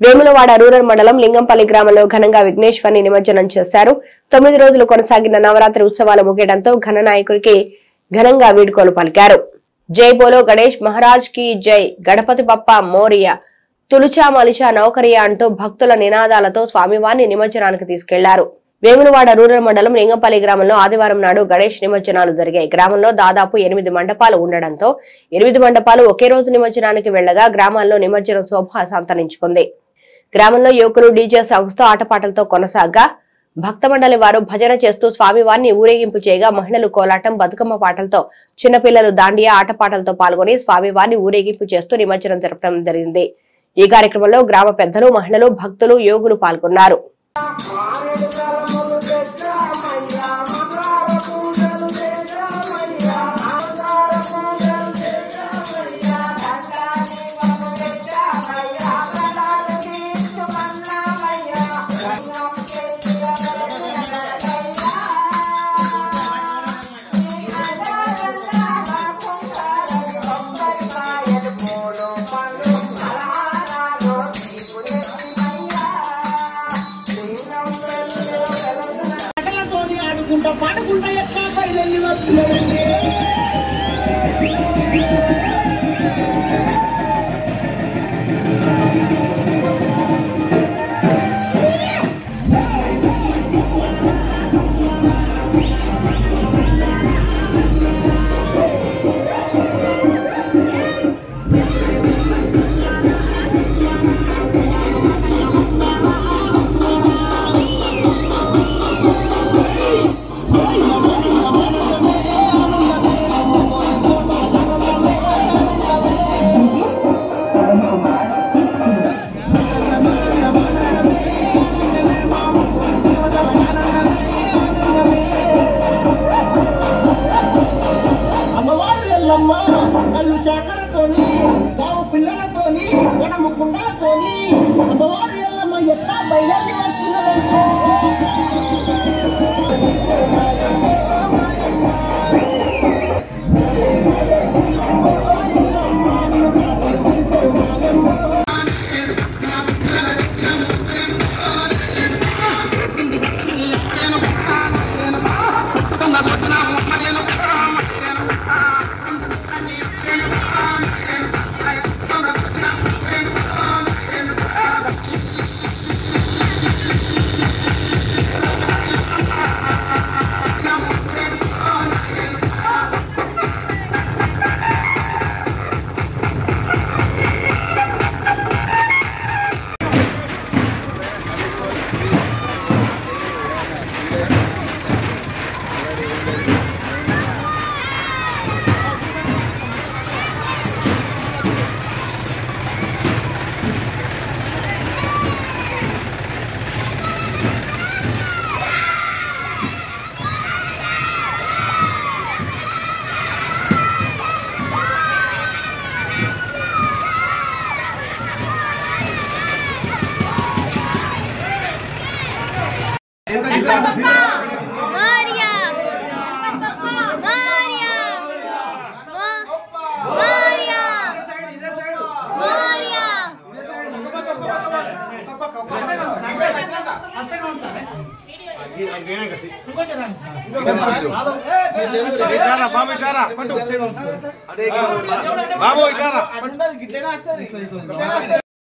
Vemulawada rural మండలం లింగంపల్లి గ్రామంలో ఘనంగా విఘ్నేశ్వరుని నిమజ్జనం చేశారు. 9 రోజులు కొనసాగిన నవరాత్రి ఉత్సవాలు ముగియడంతో ఘన నాయకుడికి ఘనంగా వీడ్కోలు పలికారు. జై బోలో గణేష్ మహారాజ్ కి జై, గణపతి బప్ప మోరియా, తులుచా మలిచా నౌకరియా అంటూ భక్తుల నినాదాలతో స్వామివారిని నిమజ్జనానికి తీసుకెళ్లారు. వేములవాడ రూరల్ మండలం లింగంపల్లి గ్రామంలో ఆదివారం నాడు గణేష్ నిమజ్జనాలు జరిగాయి. గ్రామంలో దాదాపు 8 మండపాలు ఉండడంతో 8 మండపాలు ఒకే రోజు నిమజ్జనానికి వెళ్లగా గ్రామాల్లో నిమజ్జనం శోభ సంతరించుకుంది. గ్రామంలో యువకులు డీజే సాంగ్స్ తో ఆటపాటలతో కొనసాగా భక్త మండలి వారు భజన చేస్తూ స్వామివారిని ఊరేగింపు చేయగా మహిళలు కోలాటం, బతుకమ్మ పాటలతో, చిన్నపిల్లలు దాండియా ఆటపాటలతో పాల్గొని స్వామివారిని ఊరేగింపు చేస్తూ నిమజ్జనం జరపడం జరిగింది. ఈ కార్యక్రమంలో గ్రామ పెద్దలు, మహిళలు, భక్తులు, యోగులు పాల్గొన్నారు. పాడకుండా ఎట్లా పైలెల్లి వస్తున్నారండి. కళ్ళు చేకలతోని, గావు పిల్లలతోని, గడము కుండలతోని అమ్మవారు ఎల్లమ్మ ఎట్లా బయలుదేరి వస్తున్నదంటే బాబు